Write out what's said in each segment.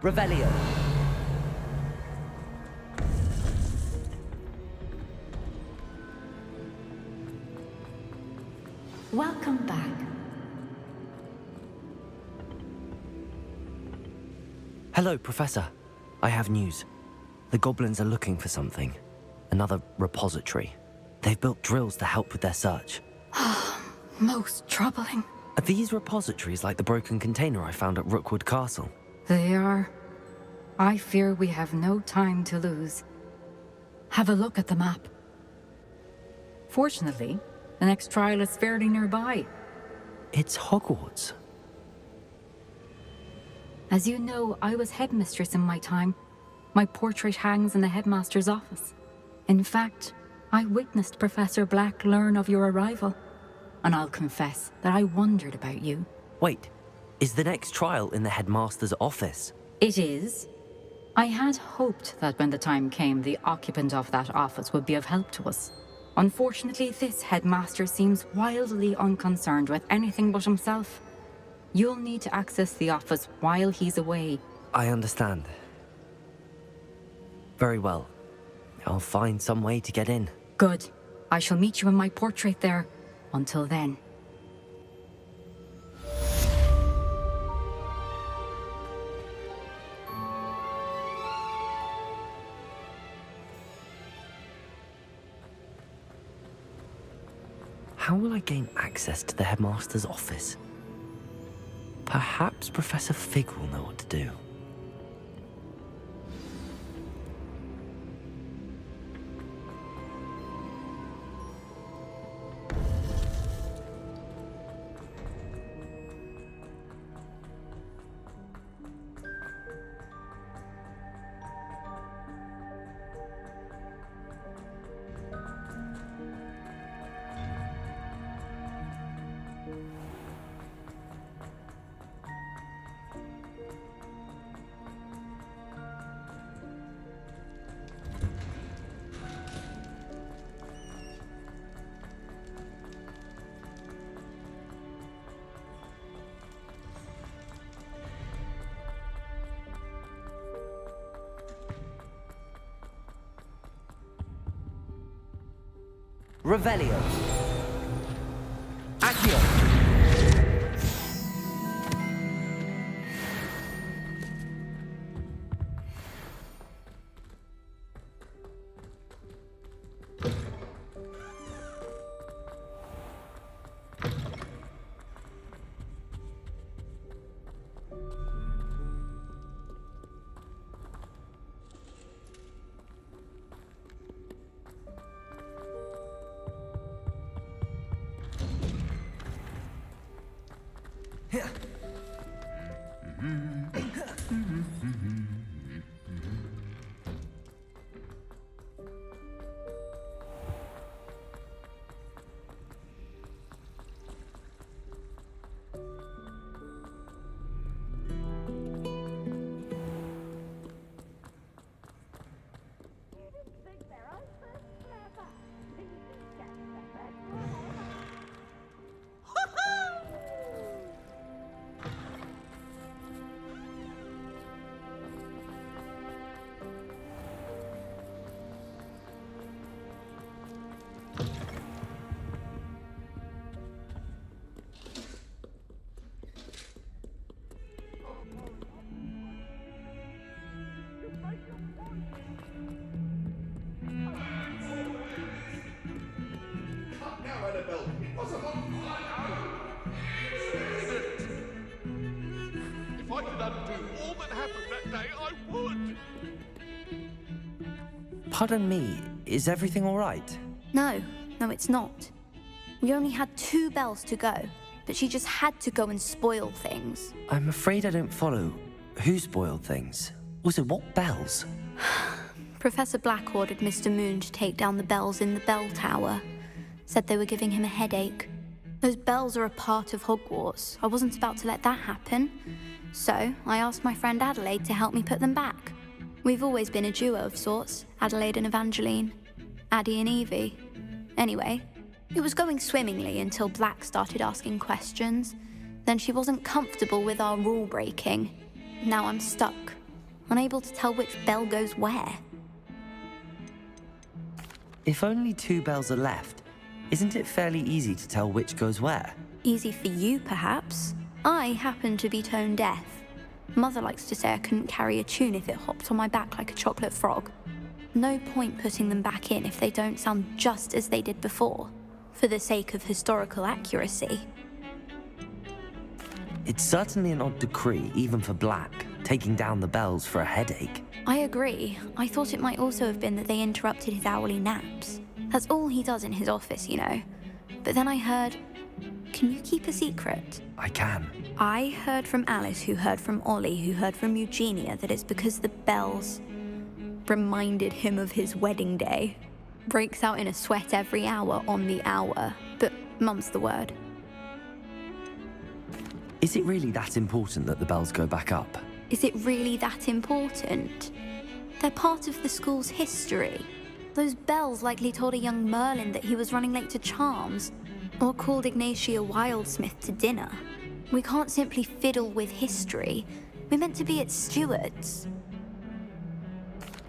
Revelio. Welcome back. Hello, Professor. I have news. The goblins are looking for something. Another repository. They've built drills to help with their search. Most troubling. Are these repositories like the broken container I found at Rookwood Castle? They are. I fear we have no time to lose. Have a look at the map. Fortunately, the next trial is fairly nearby. It's Hogwarts. As you know, I was headmistress in my time. My portrait hangs in the headmaster's office. In fact, I witnessed Professor Black learn of your arrival. And I'll confess that I wondered about you. Wait, is the next trial in the headmaster's office? It is. I had hoped that when the time came, the occupant of that office would be of help to us. Unfortunately, this headmaster seems wildly unconcerned with anything but himself. You'll need to access the office while he's away. I understand. Very well. I'll find some way to get in. Good. I shall meet you in my portrait there. Until then. How will I gain access to the headmaster's office? Perhaps Professor Fig will know what to do. Revelio. Accio. If I could undo all that happened that day, I would. Pardon me, is everything all right? No, it's not. We only had 2 bells to go, but she just had to go and spoil things. I'm afraid I don't follow. Who spoiled things? Also, what bells? Professor Black ordered Mr. Moon to take down the bells in the bell tower. Said they were giving him a headache. Those bells are a part of Hogwarts. I wasn't about to let that happen. So I asked my friend Adelaide to help me put them back. We've always been a duo of sorts, Adelaide and Evangeline. Addie and Evie. Anyway, it was going swimmingly until Black started asking questions. Then she wasn't comfortable with our rule breaking. Now I'm stuck, unable to tell which bell goes where. If only 2 bells are left, isn't it fairly easy to tell which goes where? Easy for you, perhaps. I happen to be tone deaf. Mother likes to say I couldn't carry a tune if it hopped on my back like a chocolate frog. No point putting them back in if they don't sound just as they did before, for the sake of historical accuracy. It's certainly an odd decree, even for Black, taking down the bells for a headache. I agree. I thought it might also have been that they interrupted his hourly naps. That's all he does in his office, you know. But then I heard... Can you keep a secret? I can. I heard from Alice, who heard from Ollie, who heard from Eugenia, that it's because the bells reminded him of his wedding day. Breaks out in a sweat every hour on the hour, but mum's the word. Is it really that important that the bells go back up? Is it really that important? They're part of the school's history. Those bells likely told a young Merlin that he was running late to Charms, or called Ignatia Wildsmith to dinner. We can't simply fiddle with history. We're meant to be its stewards.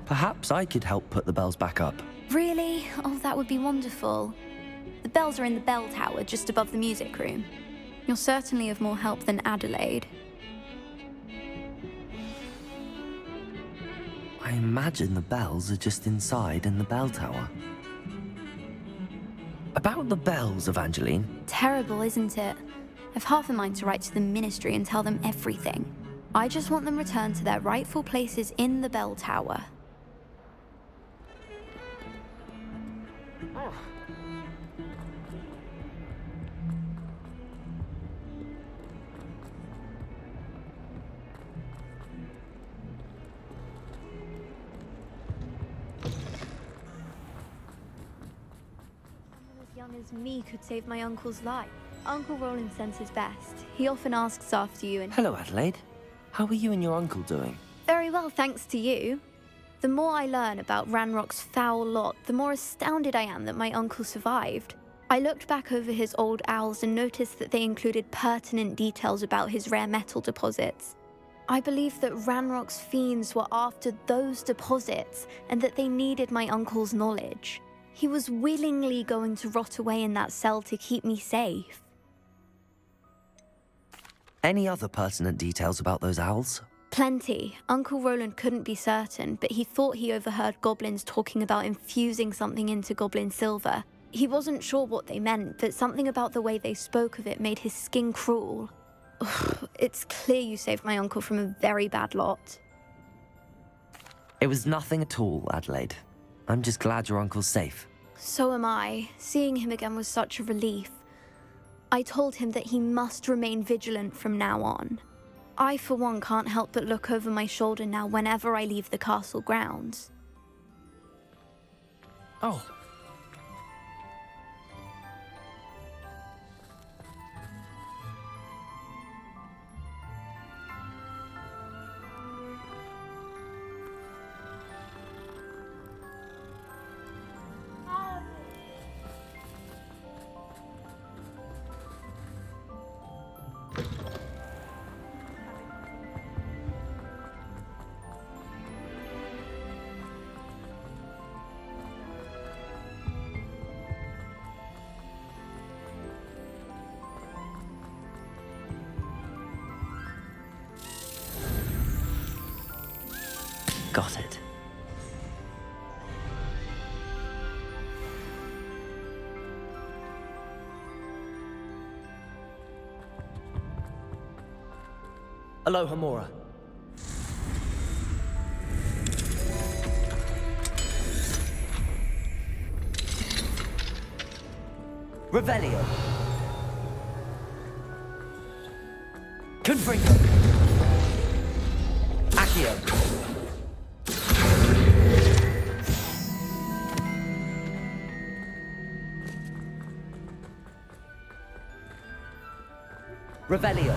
Perhaps I could help put the bells back up. Really? Oh, that would be wonderful. The bells are in the bell tower just above the music room. You're certainly of more help than Adelaide. I imagine the bells are just inside in the bell tower. About the bells, Evangeline. Terrible, isn't it? I've half a mind to write to the ministry and tell them everything. I just want them returned to their rightful places in the bell tower. As me could save my uncle's life. Uncle Roland sends his best. He often asks after you and... Hello, Adelaide. How are you and your uncle doing? Very well, thanks to you. The more I learn about Ranrock's foul lot, the more astounded I am that my uncle survived. I looked back over his old owls and noticed that they included pertinent details about his rare metal deposits. I believe that Ranrock's fiends were after those deposits and that they needed my uncle's knowledge. He was willingly going to rot away in that cell to keep me safe. Any other pertinent details about those owls? Plenty. Uncle Roland couldn't be certain, but he thought he overheard goblins talking about infusing something into goblin silver. He wasn't sure what they meant, but something about the way they spoke of it made his skin crawl. Ugh, it's clear you saved my uncle from a very bad lot. It was nothing at all, Adelaide. I'm just glad your uncle's safe. So am I. Seeing him again was such a relief. I told him that he must remain vigilant from now on. I, for one, can't help but look over my shoulder now whenever I leave the castle grounds. Oh. Got it. Aloha, Mora. Revelio. Confringo. Accio. Revelio.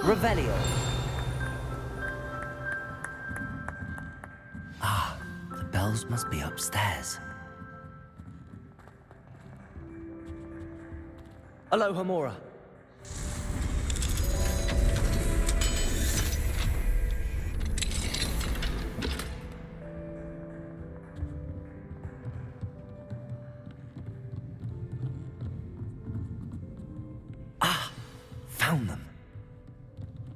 Revelio. Ah, the bells must be upstairs. Aloha Mora. Found them.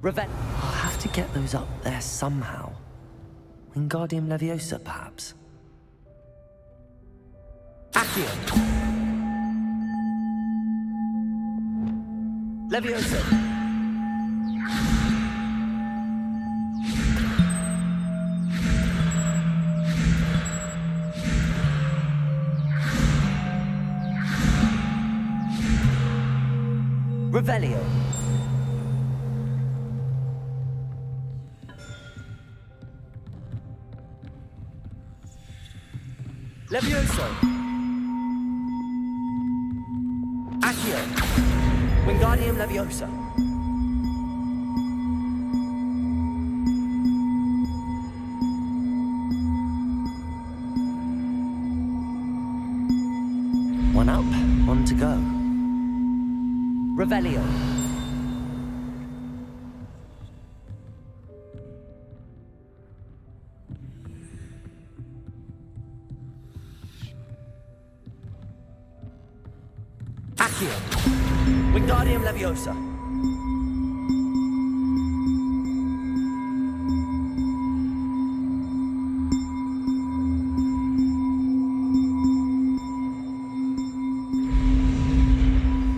I'll have to get those up there somehow. Wingardium Leviosa, perhaps. Accio. Leviosa. Revelio. Levioso. Accio. Wingardium Leviosa. One up, one to go. Revelio. Accio. Wingardium Leviosa.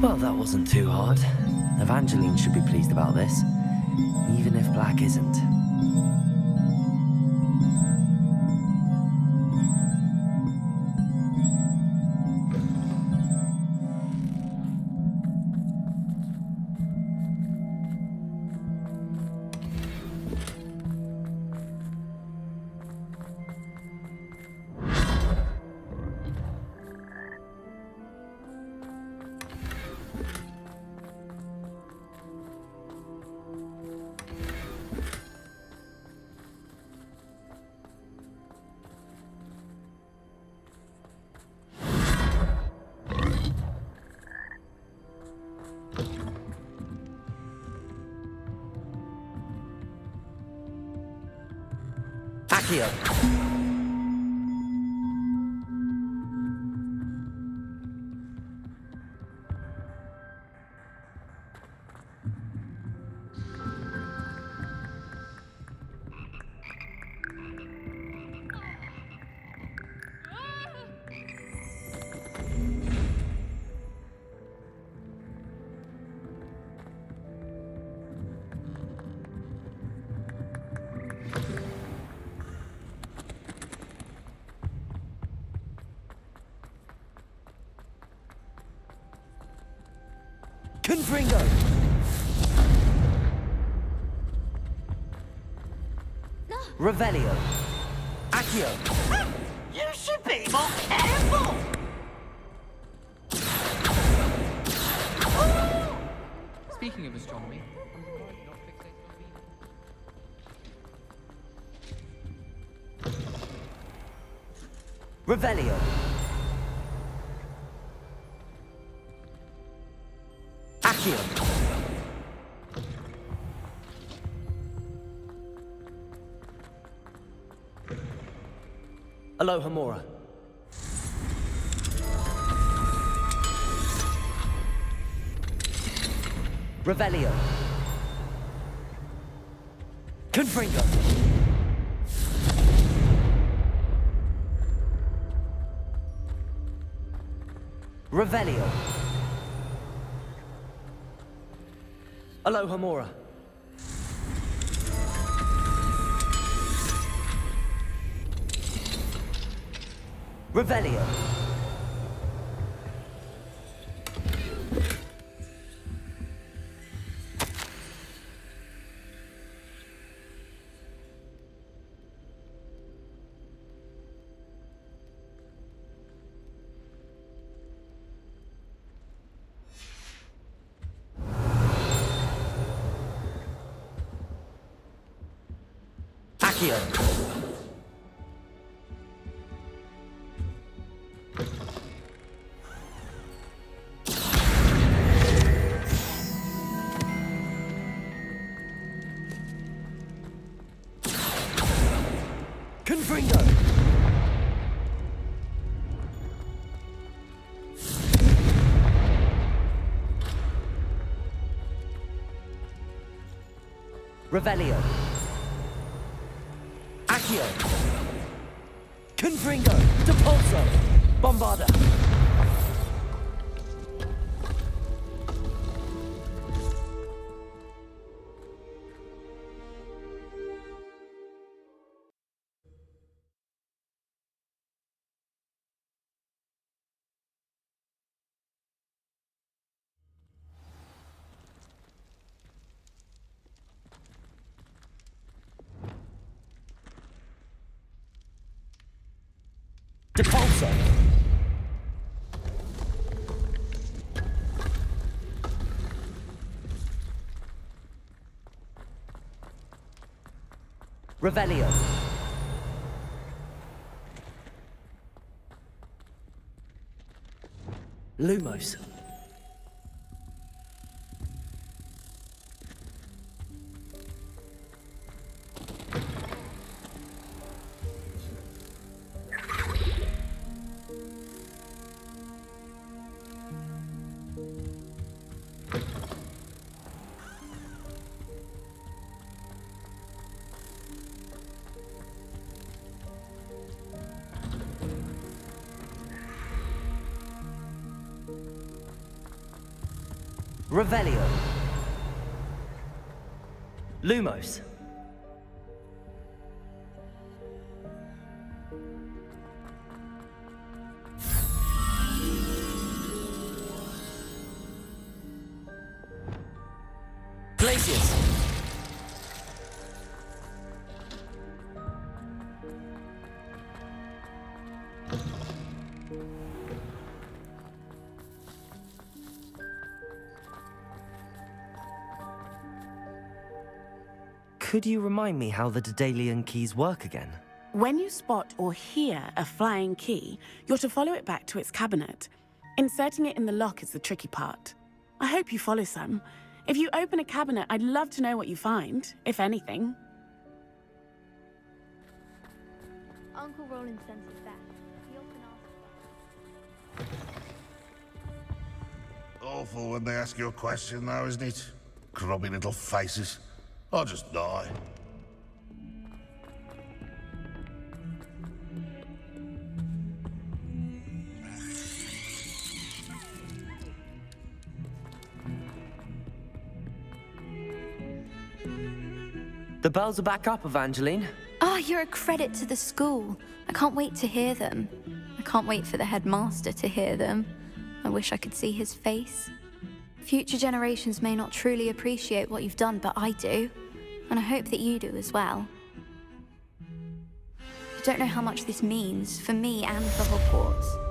Well, that wasn't too hard. Evangeline should be pleased about this, even if Black isn't. Accio. Confringo! Revelio. Accio. You should be more careful! Speaking of astronomy, Revelio. Accio. Aloha Mora. Revelio. Confringo. Revelio. Aloha Mora. Revelio. Accio. Confringo. Revelio. Accio. Confringo. Depulso. Bombarda. Depulso. Revelio. Lumos. Revelio. Lumos. Glacius. Could you remind me how the Daedalian keys work again? When you spot or hear a flying key, you're to follow it back to its cabinet. Inserting it in the lock is the tricky part. I hope you follow some. If you open a cabinet, I'd love to know what you find, if anything. Uncle Roland sends his best. He often asks. Awful when they ask you a question, though, isn't it? Grubby little faces. I'll just die. The bells are back up, Evangeline. Oh, you're a credit to the school. I can't wait to hear them. I can't wait for the headmaster to hear them. I wish I could see his face. Future generations may not truly appreciate what you've done, but I do. And I hope that you do as well. I don't know how much this means for me and for Hogwarts.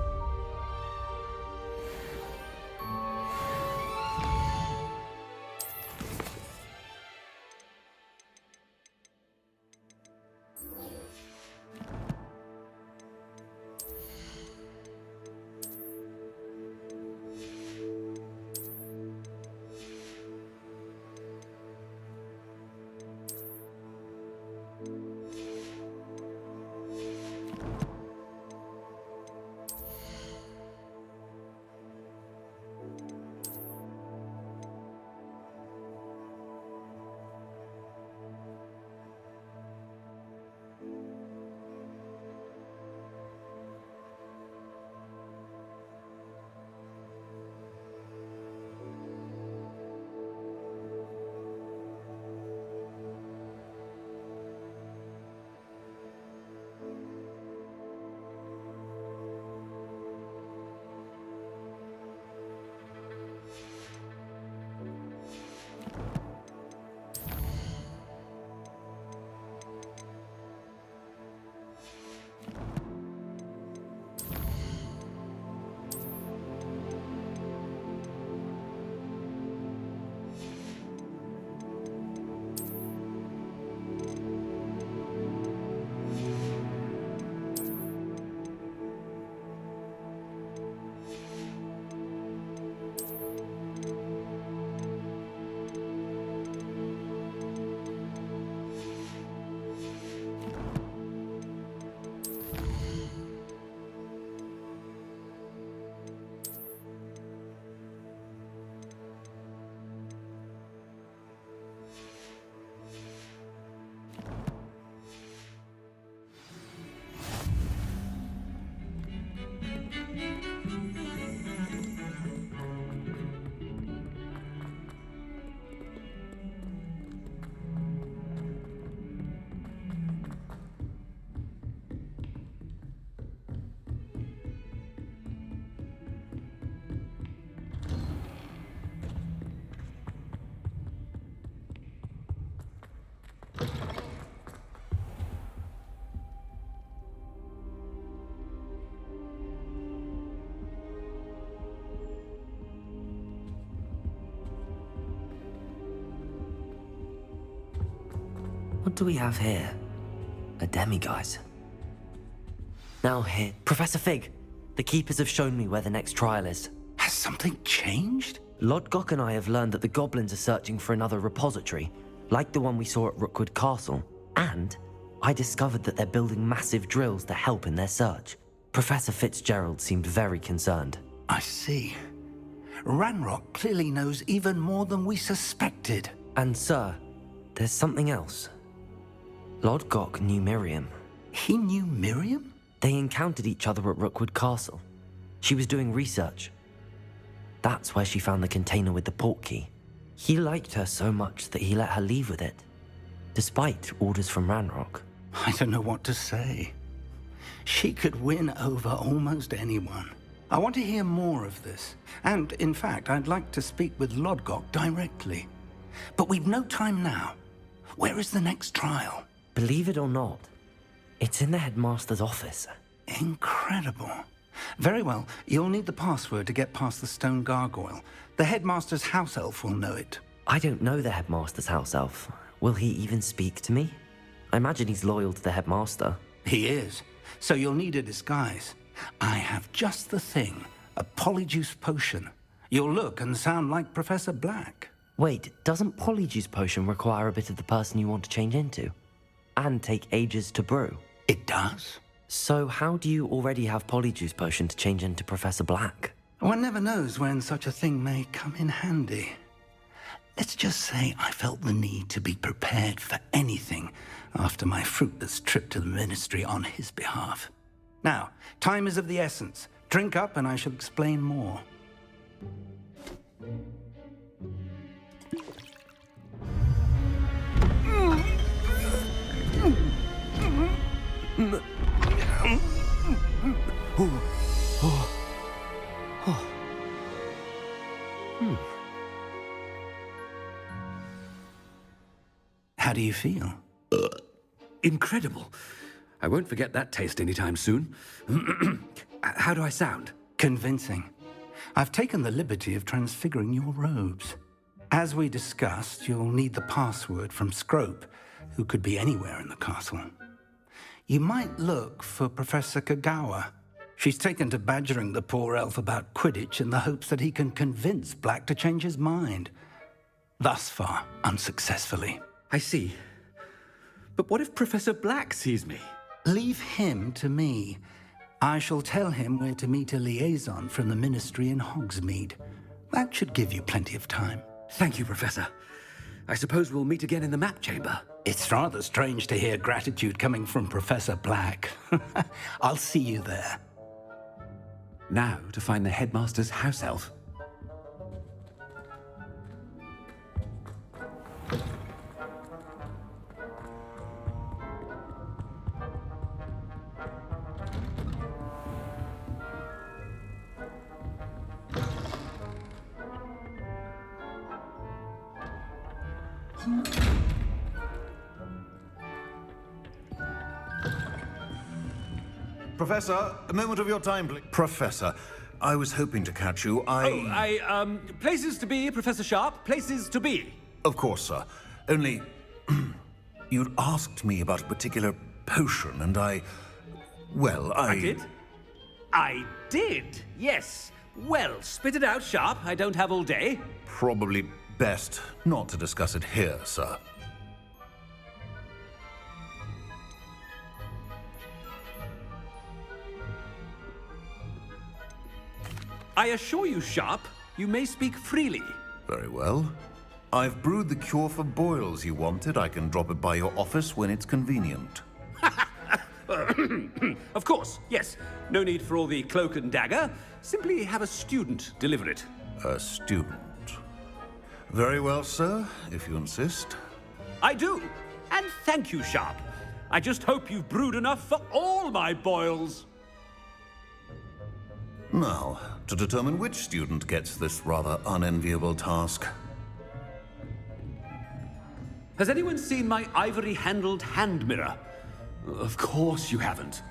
What do we have here? A demiguise. Now here, Professor Fig. The keepers have shown me where the next trial is. Has something changed? Lodgok and I have learned that the goblins are searching for another repository, like the one we saw at Rookwood Castle. And I discovered that they're building massive drills to help in their search. Professor Fitzgerald seemed very concerned. I see. Ranrock clearly knows even more than we suspected. And sir, there's something else. Lodgok knew Miriam. He knew Miriam? They encountered each other at Rookwood Castle. She was doing research. That's where she found the container with the portkey. He liked her so much that he let her leave with it, despite orders from Ranrock. I don't know what to say. She could win over almost anyone. I want to hear more of this. And, in fact, I'd like to speak with Lodgok directly. But we've no time now. Where is the next trial? Believe it or not, it's in the headmaster's office. Incredible. Very well. You'll need the password to get past the stone gargoyle. The headmaster's house elf will know it. I don't know the headmaster's house elf. Will he even speak to me? I imagine he's loyal to the headmaster. He is. So you'll need a disguise. I have just the thing. A polyjuice potion. You'll look and sound like Professor Black. Wait, doesn't Polyjuice Potion require a bit of the person you want to change into? And take ages to brew? It does. So how do you already have Polyjuice Potion to change into Professor Black? One never knows when such a thing may come in handy. Let's just say I felt the need to be prepared for anything after my fruitless trip to the ministry on his behalf. Now, time is of the essence. Drink up and I shall explain more. How do you feel? Incredible. I won't forget that taste anytime soon. How do I sound? Convincing. I've taken the liberty of transfiguring your robes. As we discussed, you'll need the password from Scrope, who could be anywhere in the castle. You might look for Professor Kagawa. She's taken to badgering the poor elf about Quidditch in the hopes that he can convince Black to change his mind. Thus far, unsuccessfully. I see. But what if Professor Black sees me? Leave him to me. I shall tell him where to meet a liaison from the ministry in Hogsmeade. That should give you plenty of time. Thank you, Professor. I suppose we'll meet again in the map chamber. It's rather strange to hear gratitude coming from Professor Black. I'll see you there. Now to find the headmaster's house elf. Professor, a moment of your time, please. Professor, I was hoping to catch you. Places to be, Professor Sharp, places to be. Of course, sir. Only, you'd asked me about a particular potion, and I did? I did, yes. Well, spit it out, Sharp. I don't have all day. Probably best not to discuss it here, sir. I assure you, Sharp, you may speak freely. Very well. I've brewed the cure for boils you wanted. I can drop it by your office when it's convenient. Of course, yes. No need for all the cloak and dagger. Simply have a student deliver it. A student. Very well, sir, if you insist. I do. And thank you, Sharp. I just hope you've brewed enough for all my boils. Now, to determine which student gets this rather unenviable task. Has anyone seen my ivory-handled hand mirror? Of course you haven't.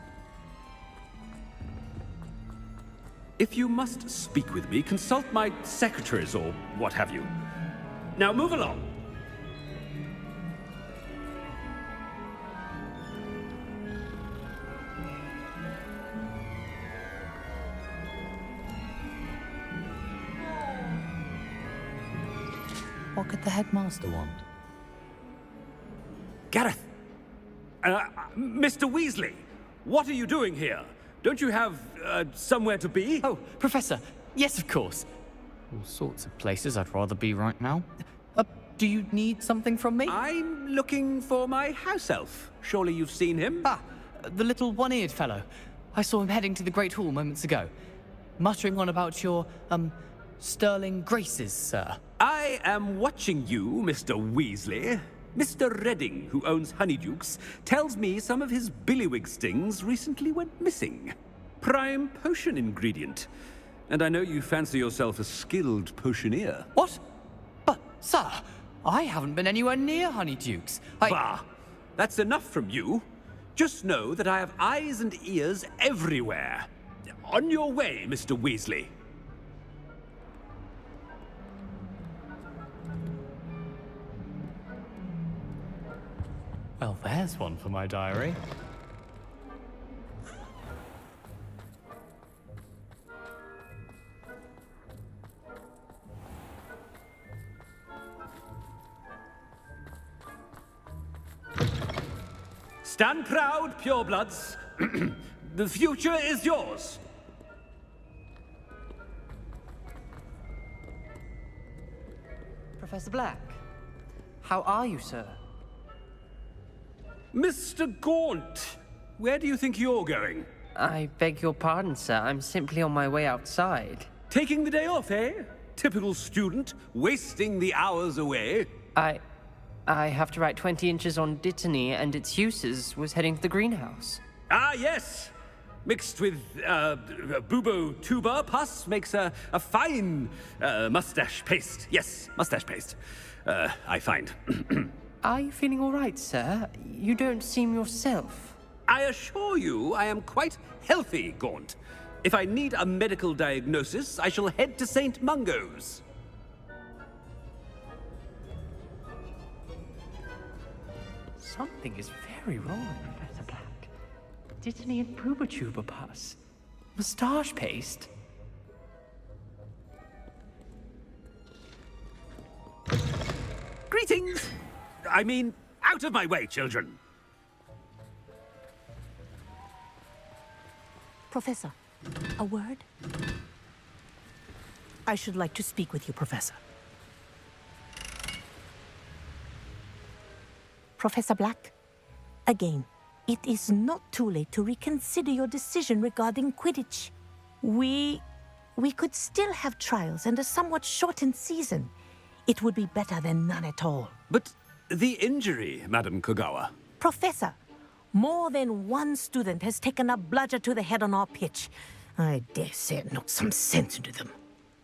If you must speak with me, consult my secretaries or what have you. Now move along. What could the headmaster want? Gareth! Mr. Weasley! What are you doing here? Don't you have, somewhere to be? Oh, Professor. Yes, of course. All sorts of places I'd rather be right now. Do you need something from me? I'm looking for my house elf. Surely you've seen him? Ah, the little one-eared fellow. I saw him heading to the Great Hall moments ago. Muttering on about your, sterling graces, sir. I am watching you, Mr. Weasley. Mr. Redding, who owns Honeydukes, tells me some of his billywig stings recently went missing. Prime potion ingredient. And I know you fancy yourself a skilled potioneer. What? But, sir, I haven't been anywhere near Honeydukes. Bah! That's enough from you. Just know that I have eyes and ears everywhere. On your way, Mr. Weasley. Well, there's one for my diary. Stand proud, purebloods. The future is yours. Professor Black, how are you, sir? Mr. Gaunt, where do you think you're going? I beg your pardon, sir. I'm simply on my way outside. Taking the day off, eh? Typical student, wasting the hours away. I have to write 20 inches on Dittany and its uses, was heading to the greenhouse. Ah, yes! Mixed with, bubo tuber pus makes a fine, mustache paste. Yes, mustache paste. I find. Are you feeling all right, sir? You don't seem yourself. I assure you I am quite healthy, Gaunt. If I need a medical diagnosis, I shall head to St. Mungo's. Something is very wrong, Professor Black. Dittany and Pubertuber pus. Moustache paste. Greetings! I mean, out of my way, children. Professor, a word? I should like to speak with you, Professor. Professor Black, again, it is not too late to reconsider your decision regarding Quidditch. We could still have trials and a somewhat shortened season. It would be better than none at all. But the injury, Madam Kogawa. Professor, more than one student has taken a bludger to the head on our pitch. I dare say it knocked some sense into them.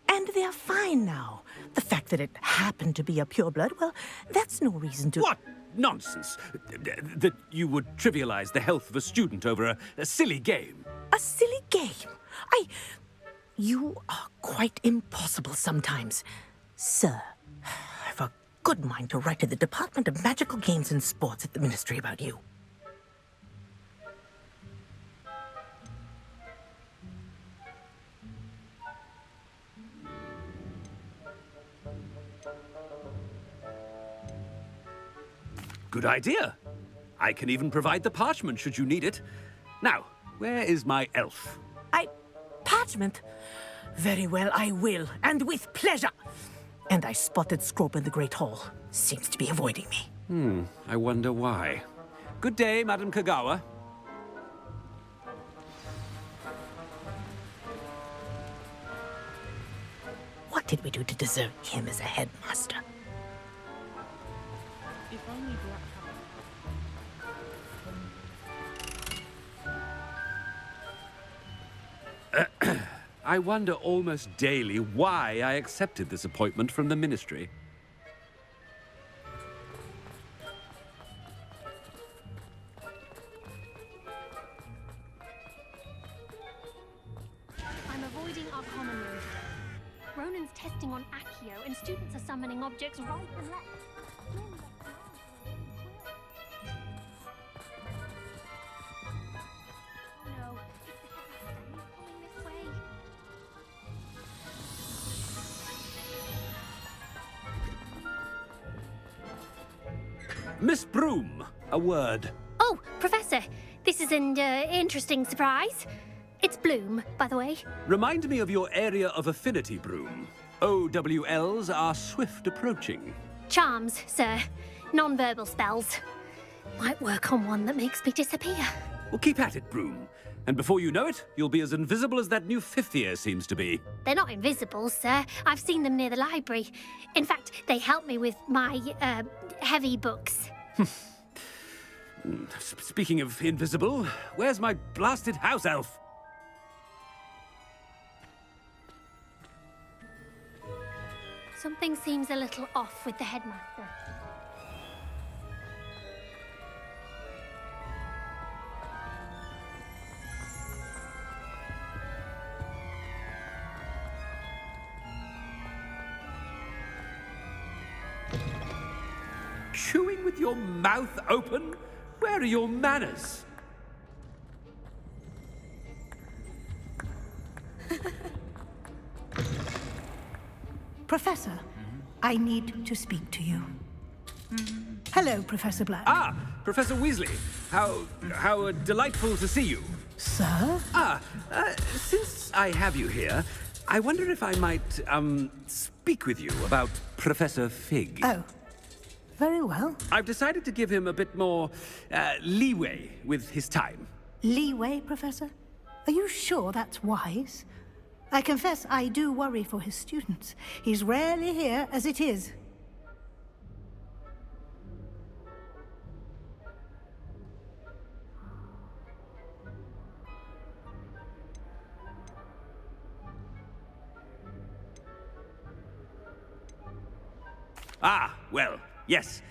And they are fine now. The fact that it happened to be a pureblood, well, that's no reason to... What nonsense! That you would trivialize the health of a student over a silly game. A silly game? You are quite impossible sometimes. Sir, I've a good mind to write to the Department of Magical Games and Sports at the Ministry about you. Good idea. I can even provide the parchment should you need it. Now, where is my elf? Parchment? Very well, I will, and with pleasure. And I spotted Scrope in the Great Hall. Seems to be avoiding me. I wonder why. Good day, Madam Kogawa. What did we do to deserve him as a headmaster? If only Black I wonder almost daily why I accepted this appointment from the Ministry. I'm avoiding our common room today. Ronan's testing on Accio, and students are summoning objects right and left. No, it's the headmaster. He's coming this way. Miss Broom, a word. Oh, Professor, this is an interesting surprise. It's Bloom, by the way. Remind me of your area of affinity, Broom. OWLs are swift approaching. Charms, sir. Non-verbal spells. Might work on one that makes me disappear. Well, keep at it, Broom. And before you know it, you'll be as invisible as that new fifth year seems to be. They're not invisible, sir. I've seen them near the library. In fact, they help me with my, heavy books. Speaking of invisible, where's my blasted house elf? Something seems a little off with the headmaster. Chewing with your mouth open? Where are your manners? Professor, I need to speak to you. Hello, Professor Black. Ah, Professor Weasley. How delightful to see you. Sir? Since I have you here, I wonder if I might, speak with you about Professor Fig. Oh, very well. I've decided to give him a bit more, leeway with his time. Leeway, Professor? Are you sure that's wise? I confess I do worry for his students. He's rarely here as it is. Ah, well, yes.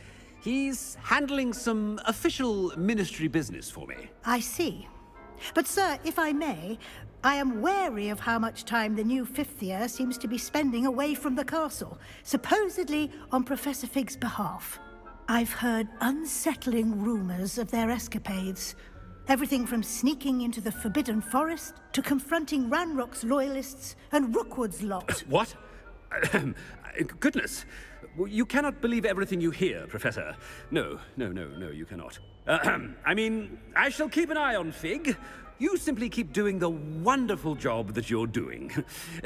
He's handling some official ministry business for me. I see. But, sir, if I may, I am wary of how much time the new fifth year seems to be spending away from the castle, supposedly on Professor Fig's behalf. I've heard unsettling rumors of their escapades. Everything from sneaking into the Forbidden Forest to confronting Ranrock's loyalists and Rookwood's lot. What? Goodness. You cannot believe everything you hear, Professor. No, you cannot. I mean, I shall keep an eye on Fig. You simply keep doing the wonderful job that you're doing.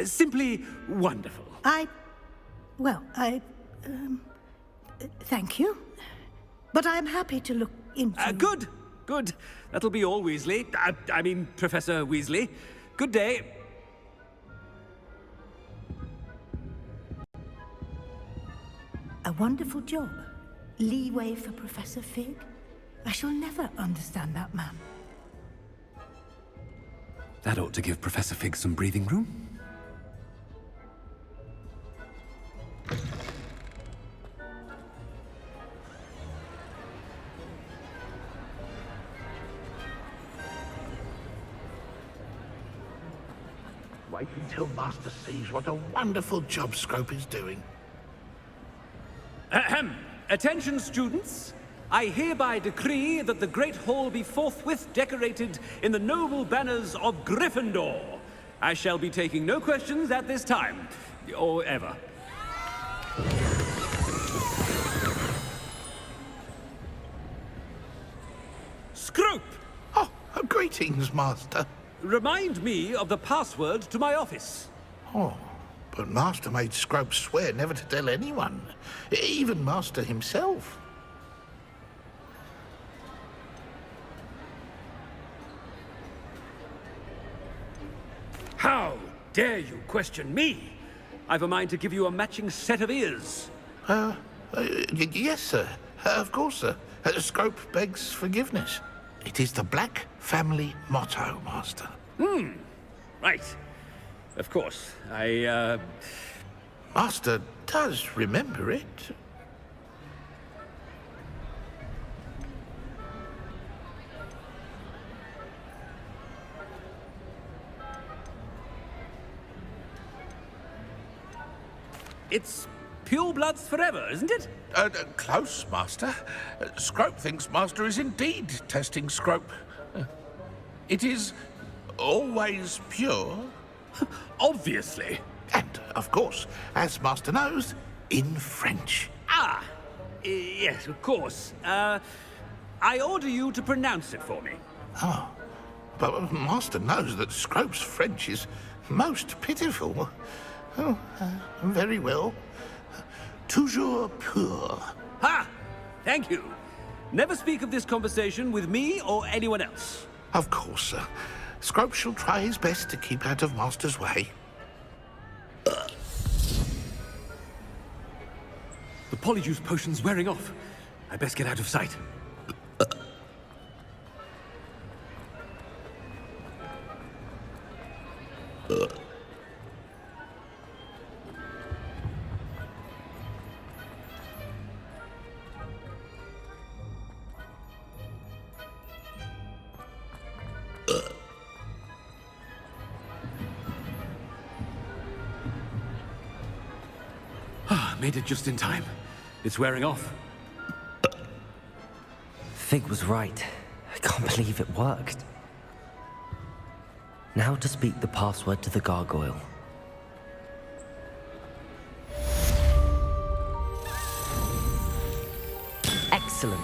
Simply wonderful. Thank you. But I'm happy to look into... Good. That'll be all, Weasley. I mean, Professor Weasley. Good day. A wonderful job. Leeway for Professor Fig. I shall never understand that man. That ought to give Professor Fig some breathing room. Wait until Master sees what a wonderful job Scrope is doing. Ahem. Attention, students. I hereby decree that the Great Hall be forthwith decorated in the noble banners of Gryffindor. I shall be taking no questions at this time, or ever. Scrope! Oh, greetings, Master. Remind me of the password to my office. Oh, but Master made Scrope swear never to tell anyone, even Master himself. How dare you question me? I've a mind to give you a matching set of ears. Yes, sir. Of course, sir. Scrope begs forgiveness. It is the Black family motto, Master. Right. Of course. Master does remember it. It's pure bloods forever, isn't it? Close, Master. Scrope thinks Master is indeed testing Scrope. It is always pure. Obviously. And, of course, as Master knows, in French. Ah, Yes, of course. I order you to pronounce it for me. Oh, but Master knows that Scrope's French is most pitiful. Oh, very well. Toujours pur. Ha! Thank you. Never speak of this conversation with me or anyone else. Of course, sir. Scrope shall try his best to keep out of Master's way. The polyjuice potion's wearing off. I best get out of sight. Made it just in time. It's wearing off. Fig was right. I can't believe it worked. Now to speak the password to the gargoyle. Excellent.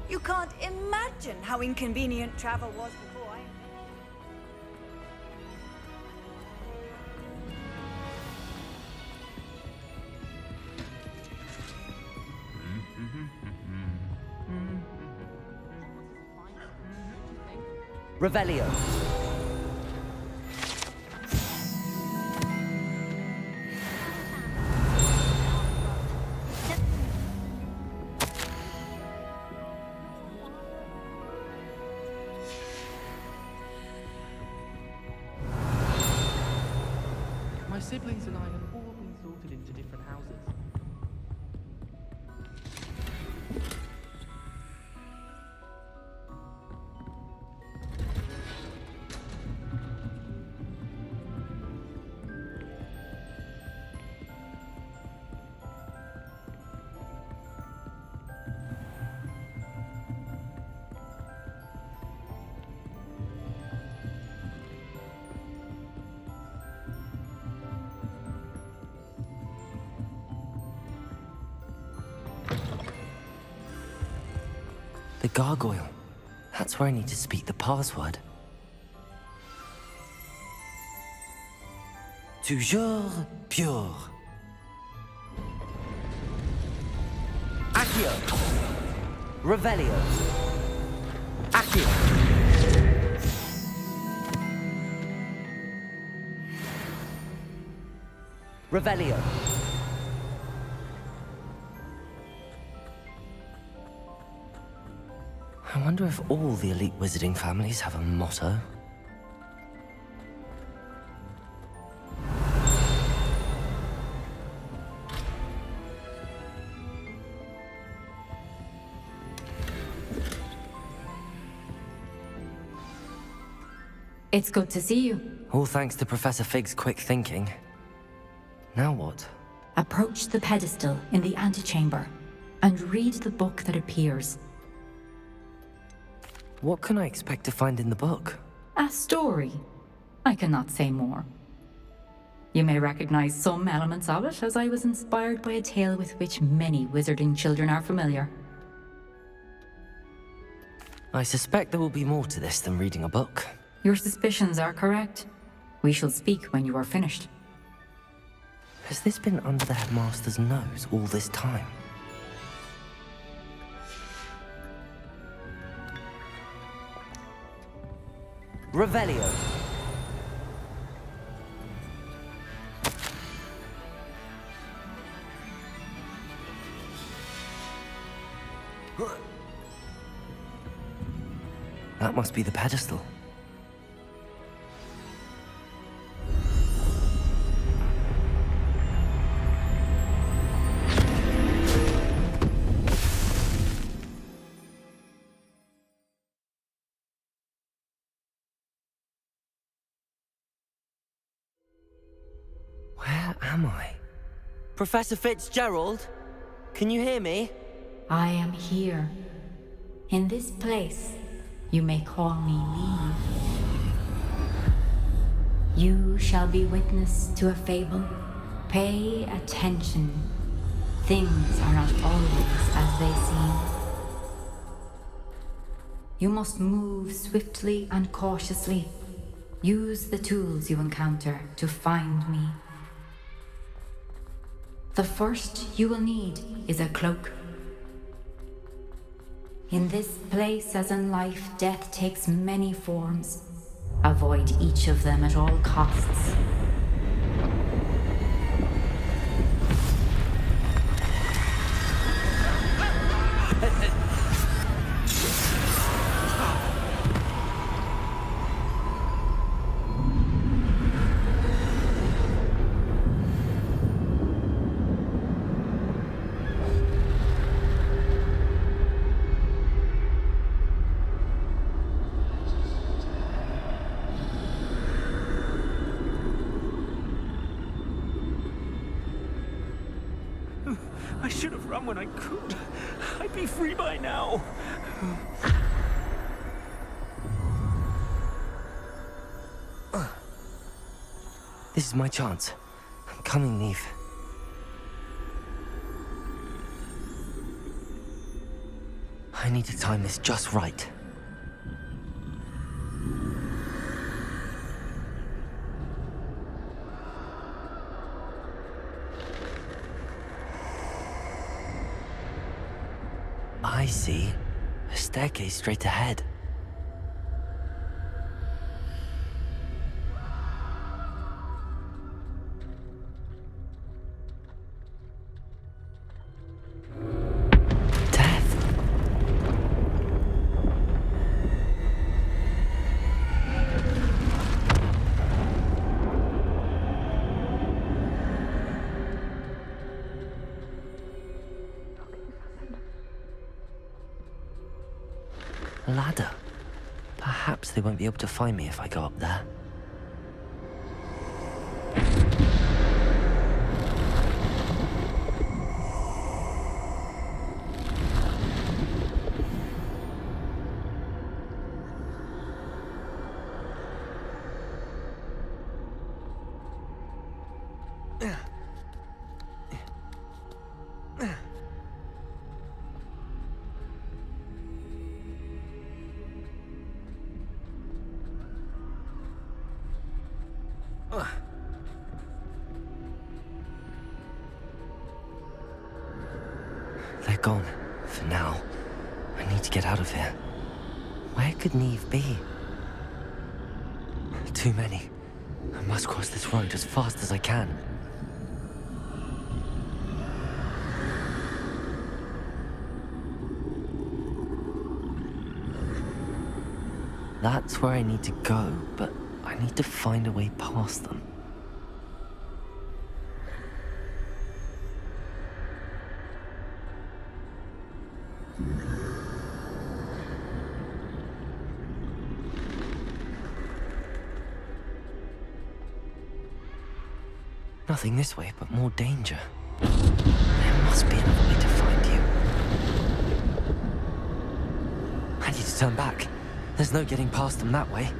You can't imagine how inconvenient travel was before I... Revelio. My siblings and I have all been sorted into different houses. The gargoyle. That's where I need to speak the password. Toujours pur. Accio. Revelio. Accio. Revelio. I wonder if all the elite wizarding families have a motto. It's good to see you. All thanks to Professor Fig's quick thinking. Now what? Approach the pedestal in the antechamber and read the book that appears. What can I expect to find in the book? A story. I cannot say more. You may recognize some elements of it, as I was inspired by a tale with which many wizarding children are familiar. I suspect there will be more to this than reading a book. Your suspicions are correct. We shall speak when you are finished. Has this been under the headmaster's nose all this time? Revelio. That must be the pedestal. Where am I? Professor Fitzgerald? Can you hear me? I am here. In this place, you may call me Leave. You shall be witness to a fable. Pay attention. Things are not always as they seem. You must move swiftly and cautiously. Use the tools you encounter to find me. The first you will need is a cloak. In this place, as in life, death takes many forms. Avoid each of them at all costs. I should have run when I could. I'd be free by now. This is my chance. I'm coming, Neve. I need to time this just right. I see a staircase straight ahead. Ladder. Perhaps they won't be able to find me if I go up there. They're gone, for now. I need to get out of here. Where could Neve be? Too many. I must cross this road as fast as I can. That's where I need to go, but I need to find a way past them. Nothing this way, but more danger. There must be another way to find you. I need to turn back. There's no getting past them that way.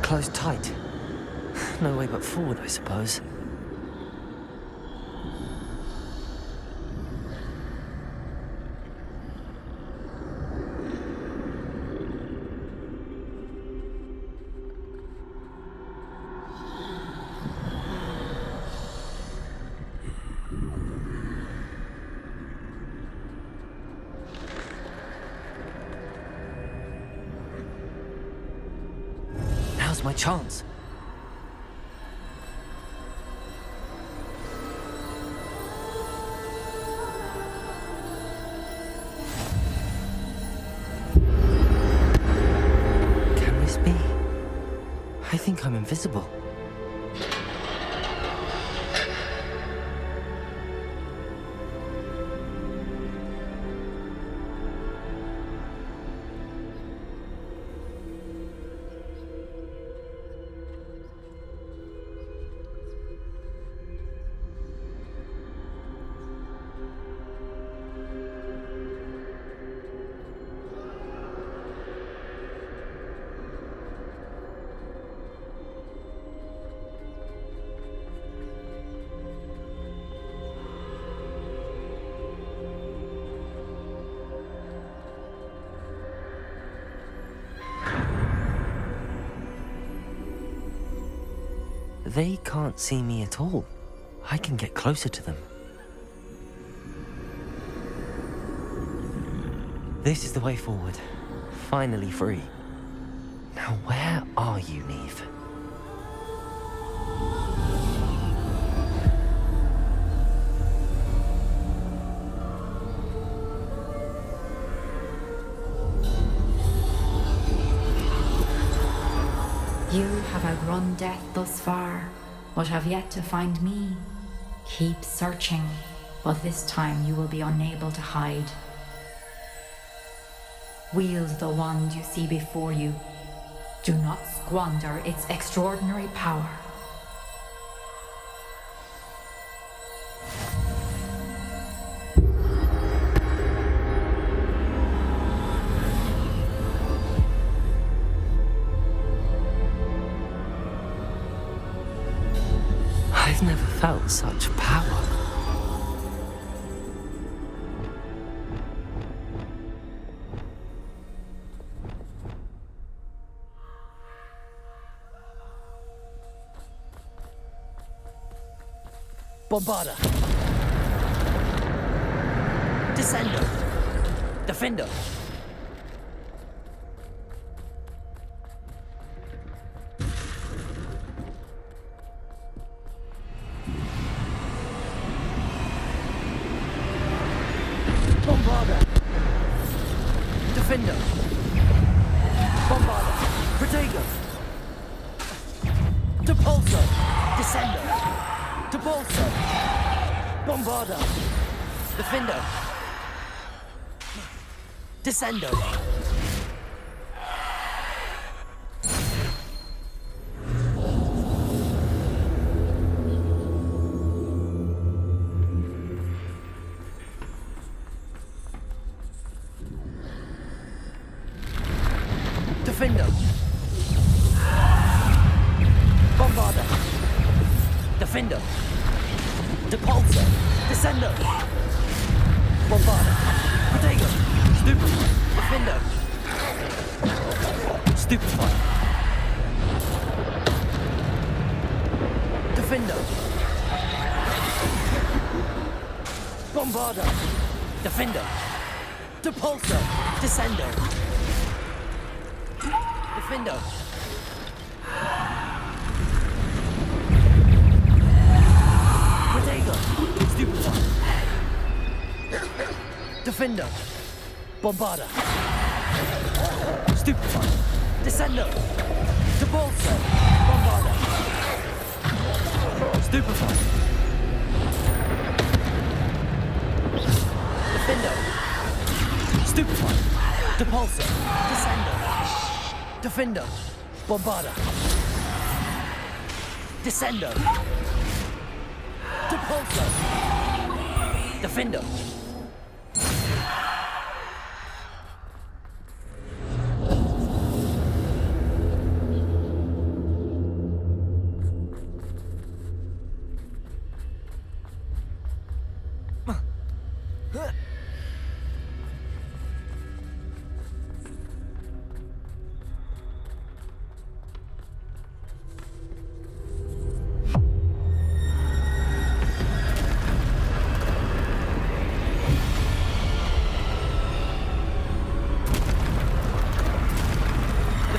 Closed tight. No way but forward, I suppose. Now's my chance. Can this be? I think I'm invisible. They can't see me at all. I can get closer to them. This is the way forward. Finally free. Now where are you, Neve? You have outrun death thus far, but have yet to find me. Keep searching, but this time you will be unable to hide. Wield the wand you see before you. Do not squander its extraordinary power. I've never felt such power. Bombarda. Descender. Defender. Bombarda. Defender. Bombarda. Protego. Depulso. Descender. Depulso. Bombarda. Defender. Descendo. Defender. Bombarda. Defender. Depulso. Descendo. Bombarda. Protego. Stupefy. Defender. Stupefy. Defender. Bombarda. Defender. Depulso. Descendo. Defender. Defender. Bombarder. Stupefy. Descender. Depulso. Bombarder. Stupefy. Defender. Stupefy. Depulso. Descender. Defender. Bombarder. Descender. Depulso. Defender.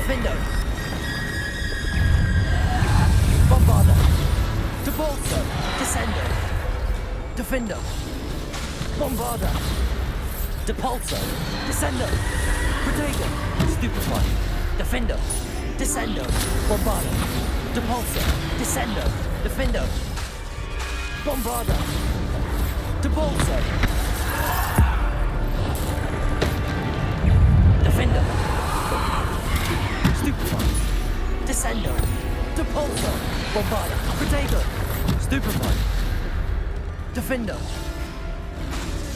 Defender. Bombarder. Depulso. Descender. Defender. Bombarder. Depulso. Descender. Protego. Stupefy. Defender. Descender. Bombarder. Depulso. Descender. Defender. Bombarder. Depulso. Defender. Stupefy. Descender. Depulso. Bombarder. Protego. Stupefy. Defender.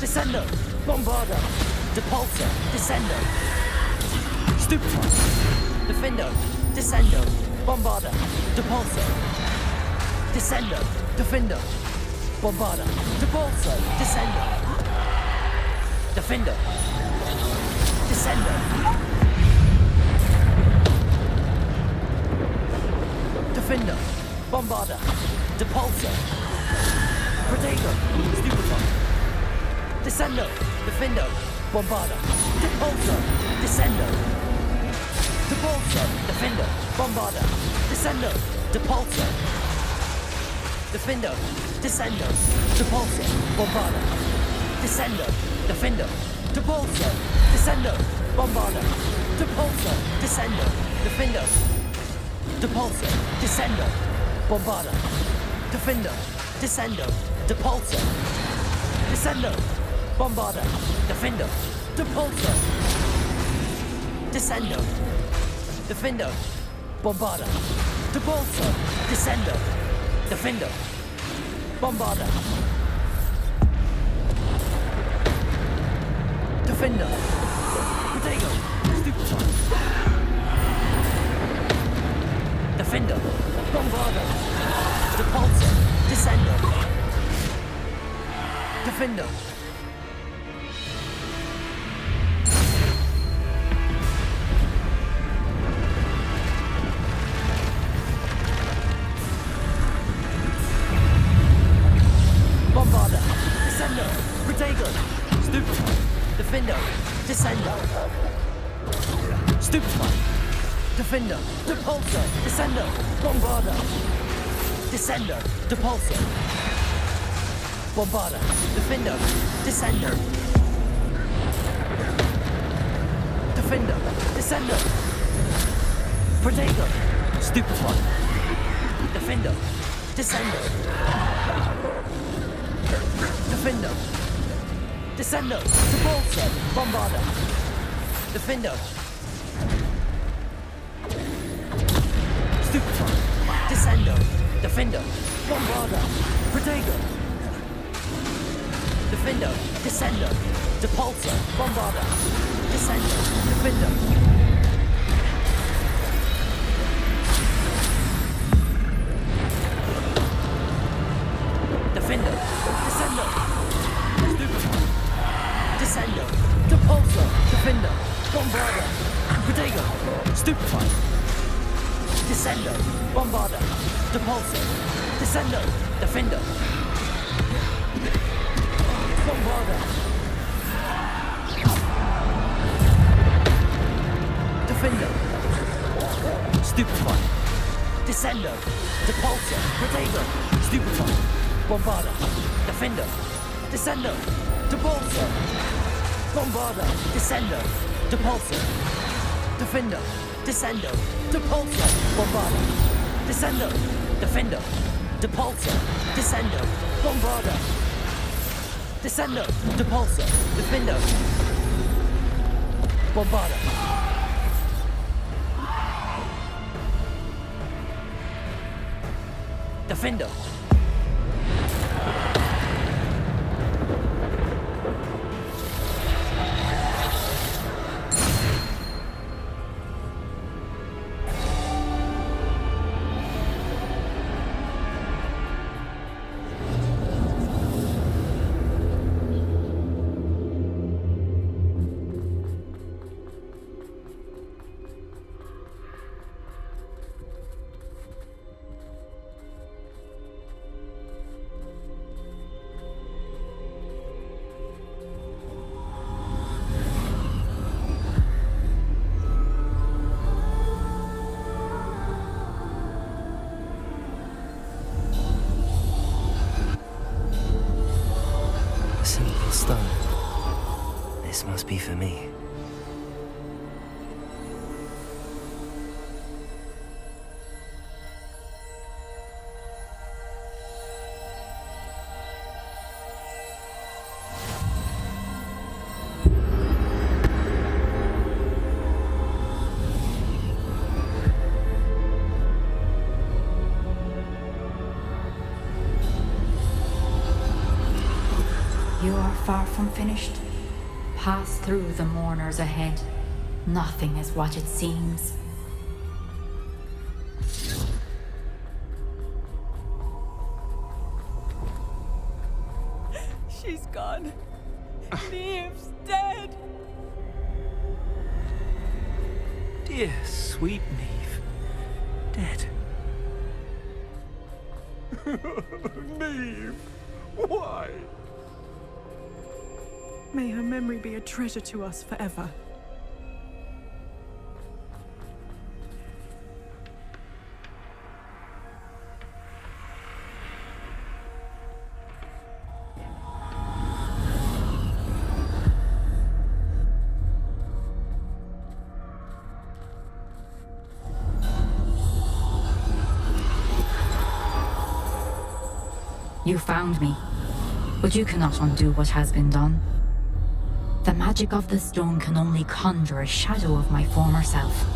Descender. Bombarder. Depulso. Descender. Stupefy. Defender. Descender. Bombarder. Depulso. Descender. Defender. Bombarder. Depulso. Descender. Defender. Descender. Defender. Bombarder. Depulso. Protego. Stupefy. Descender. Defender. Bombarder. Depulso. Descender. Depulso. Defender. Bombarder. Descender. Depulso. Defender. Descender. Depulso. Bombarder. Descender. Defender. Depulso. Descender. Bombarder. Depulso. Descender. Defender. Depulso. Descender. Bombarder. Defender. Descender. Depulso. Descender. Bombarder. Defender. Depulso. Descender. Defender. Bombarder. Depulso. Descender. Defender. Bombarder. Defender. Protego. Stupefy. Defender. Bombarder. Depulso. Descender. Defender. Bombarder. Descender. Protego. Stupefy. Defender. Descender. Stupefy. Defender. Depulso. Descender. Bombarder. Descender. Depulso. Bombarder. Defender. Descender. Defender. Descender. Protego. Stupefy. Defender. Descender. Defender. Descender. Depulso. Bombarder. Defender. Stupefy. Descender. Defender. Bombarder. Protego. Defender. Descender. Depulso. Bombarder. Descender. Defender. Defender. Descender. Stupefy. Descender. Depulso. Defender. Bombarder. Protego. Stupefy. Descender. Bombarder. Depulso. Descender. Defender. Bombarder. Defender. Stupefy. Descender. Depulso. Protego. Stupefy. Bombarder. Defender. Descender. Depulso. Bombarda, Descendo, Depulso, Defendo, Descendo, Depulso, Bombarda, Descendo, Defendo, Depulso, Descendo, Bombarda, Descendo, Depulso, Defendo, Bombarda. Defendo. This must be for me. You are far from finished. Pass through the mourners ahead. Nothing is what it seems. She's gone. Neve's dead. Dear sweet Neve. Dead. Neve! Why? May her memory be a treasure to us forever. You found me, but you cannot undo what has been done. The magic of the stone can only conjure a shadow of my former self.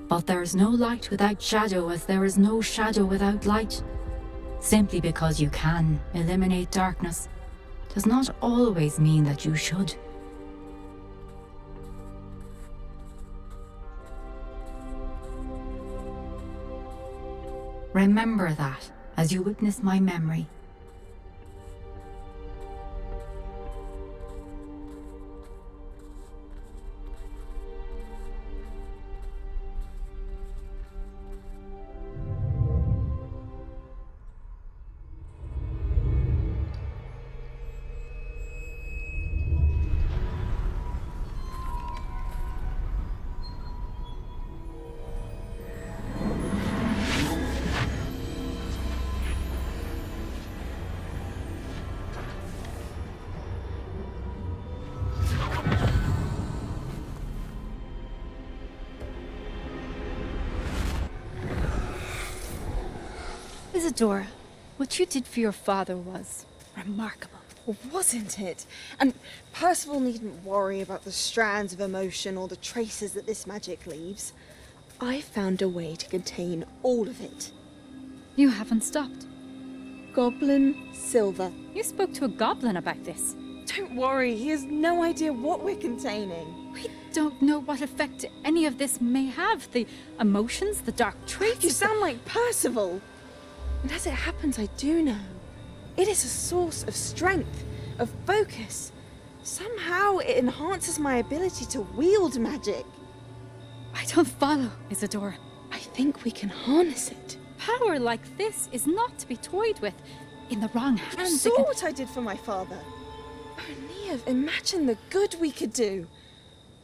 But there is no light without shadow, as there is no shadow without light. Simply because you can eliminate darkness does not always mean that you should. Remember that as you witness my memory. Isadora, what you did for your father was remarkable. Wasn't it? And Percival needn't worry about the strands of emotion or the traces that this magic leaves. I found a way to contain all of it. You haven't stopped. Goblin Silver. You spoke to a goblin about this. Don't worry, he has no idea what we're containing. We don't know what effect any of this may have. The emotions, the dark traits. You sound like Percival. And as it happens, I do know. It is a source of strength, of focus. Somehow it enhances my ability to wield magic. I don't follow, Isadora. I think we can harness it. Power like this is not to be toyed with. In the wrong hands, You saw what I did for my father. Oh, Neve, imagine the good we could do.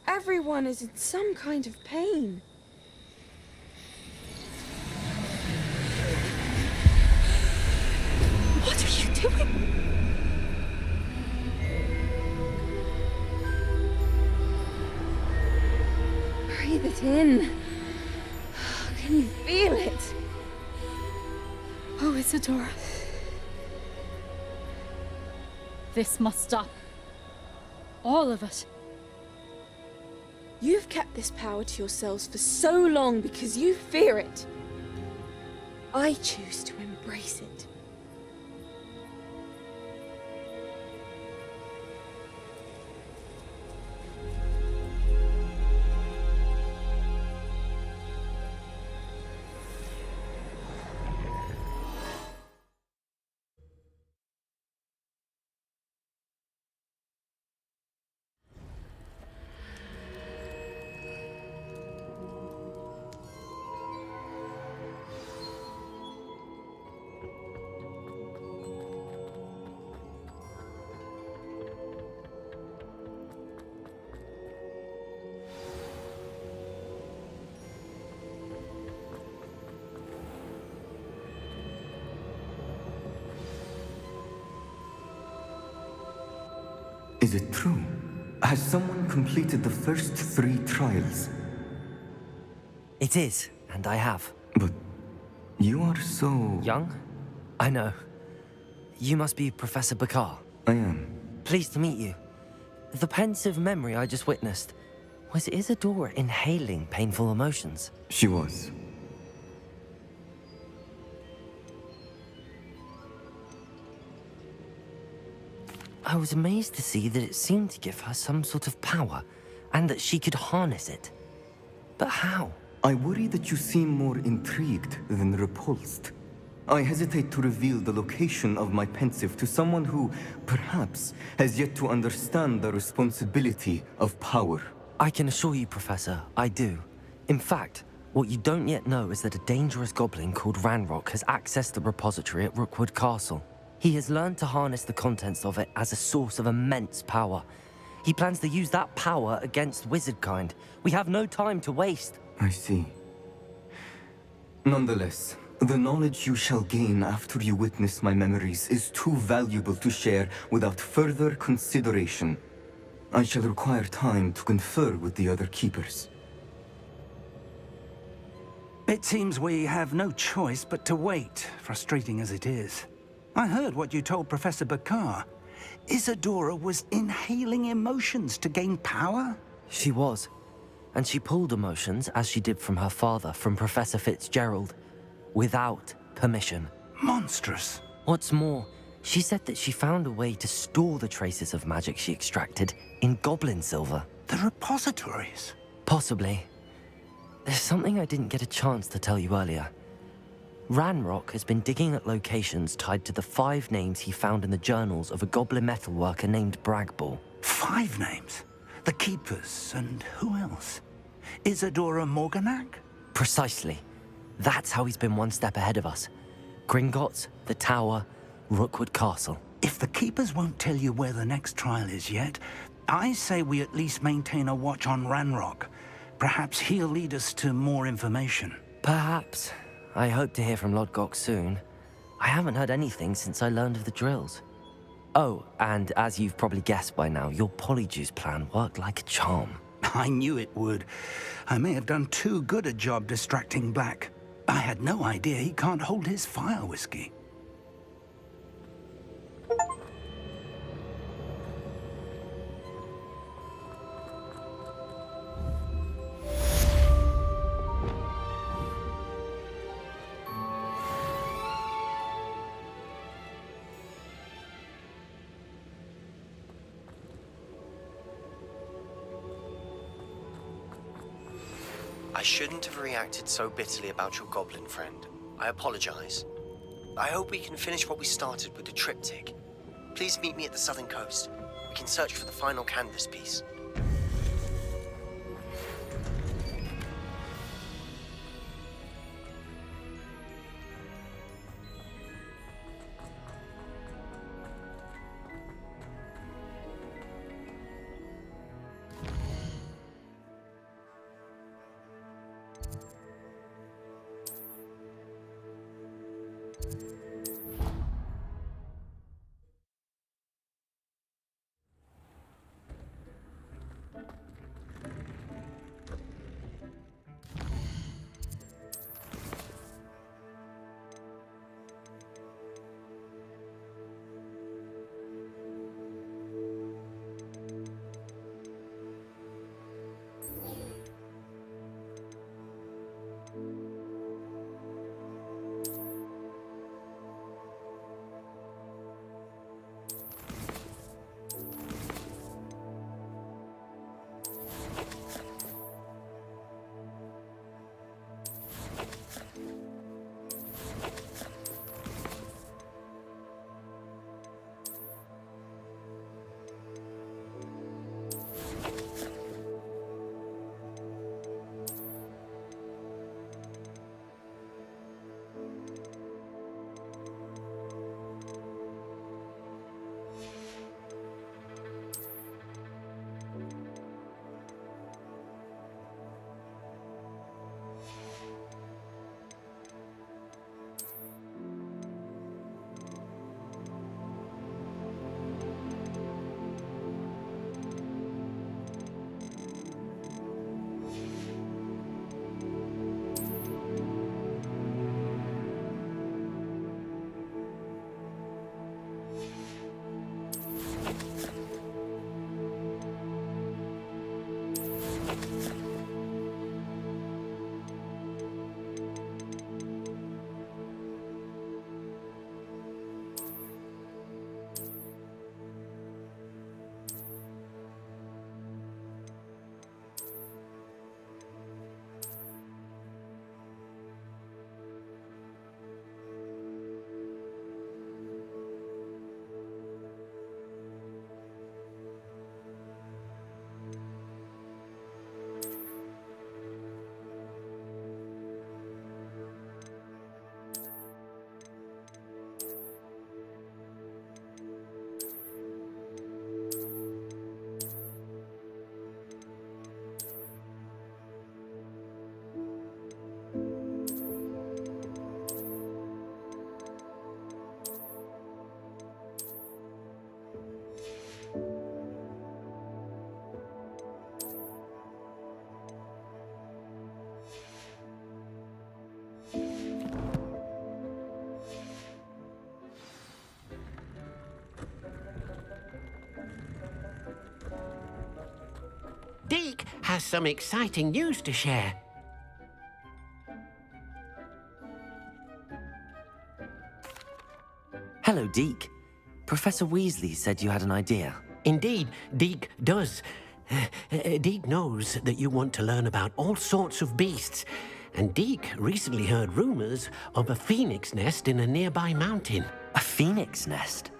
Everyone is in some kind of pain. What are you doing? Breathe it in. Can you feel it? Oh, Isadora. This must stop. All of it. You've kept this power to yourselves for so long because you fear it. I choose to embrace it. Is it true? Has someone completed the first 3 trials? It is, and I have. But you are so... Young? I know. You must be Professor Bakar. I am. Pleased to meet you. The pensive memory I just witnessed, was Isadora inhaling painful emotions? She was. I was amazed to see that it seemed to give her some sort of power, and that she could harness it. But how? I worry that you seem more intrigued than repulsed. I hesitate to reveal the location of my pensive to someone who, perhaps, has yet to understand the responsibility of power. I can assure you, Professor, I do. In fact, what you don't yet know is that a dangerous goblin called Ranrock has accessed the repository at Rookwood Castle. He has learned to harness the contents of it as a source of immense power. He plans to use that power against wizardkind. We have no time to waste. I see. Nonetheless, the knowledge you shall gain after you witness my memories is too valuable to share without further consideration. I shall require time to confer with the other keepers. It seems we have no choice but to wait, frustrating as it is. I heard what you told Professor Bakar. Isadora was inhaling emotions to gain power? She was. And she pulled emotions, as she did from her father, from Professor Fitzgerald, without permission. Monstrous. What's more, she said that she found a way to store the traces of magic she extracted in goblin silver. The repositories? Possibly. There's something I didn't get a chance to tell you earlier. Ranrock has been digging at locations tied to the 5 names he found in the journals of a goblin metalworker named Bragball. 5 names? The Keepers, and who else? Isadora Morganac? Precisely. That's how he's been one step ahead of us. Gringotts, the Tower, Rookwood Castle. If the Keepers won't tell you where the next trial is yet, I say we at least maintain a watch on Ranrock. Perhaps he'll lead us to more information. Perhaps. I hope to hear from Lodgok soon. I haven't heard anything since I learned of the drills. Oh, and as you've probably guessed by now, your Polyjuice plan worked like a charm. I knew it would. I may have done too good a job distracting Black. I had no idea he can't hold his fire whiskey. I shouldn't have reacted so bitterly about your goblin friend. I apologize. I hope we can finish what we started with the triptych. Please meet me at the southern coast. We can search for the final canvas piece. Deke has some exciting news to share. Hello, Deke. Professor Weasley said you had an idea. Indeed, Deke does. Deke knows that you want to learn about all sorts of beasts, and Deke recently heard rumors of a phoenix nest in a nearby mountain. A phoenix nest?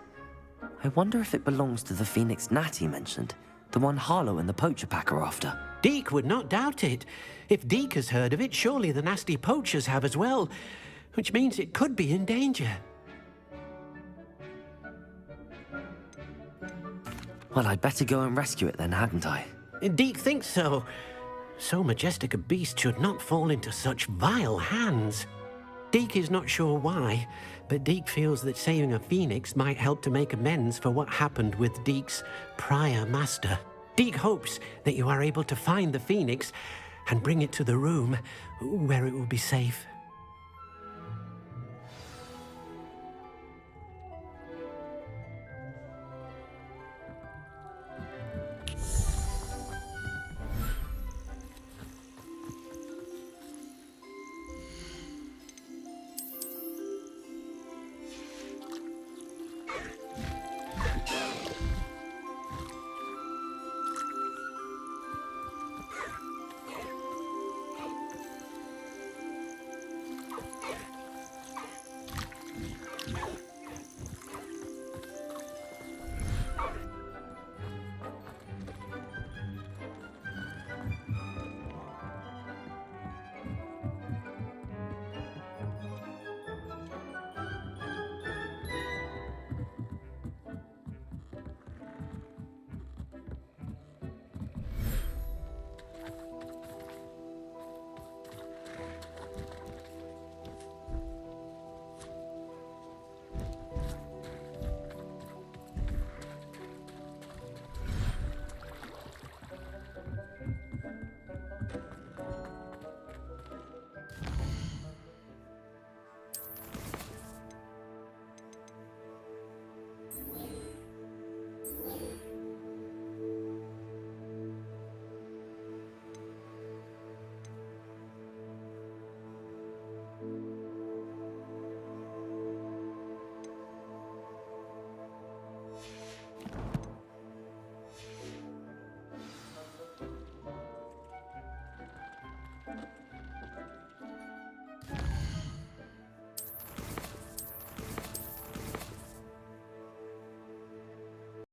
I wonder if it belongs to the phoenix gnat he mentioned, the one Harlow and the poacher pack are after. Deke would not doubt it. If Deke has heard of it, surely the nasty poachers have as well, which means it could be in danger. Well, I'd better go and rescue it then, hadn't I? Deke thinks so. So majestic a beast should not fall into such vile hands. Deke is not sure why, but Deke feels that saving a phoenix might help to make amends for what happened with Deke's prior master. Deke hopes that you are able to find the phoenix and bring it to the room where it will be safe.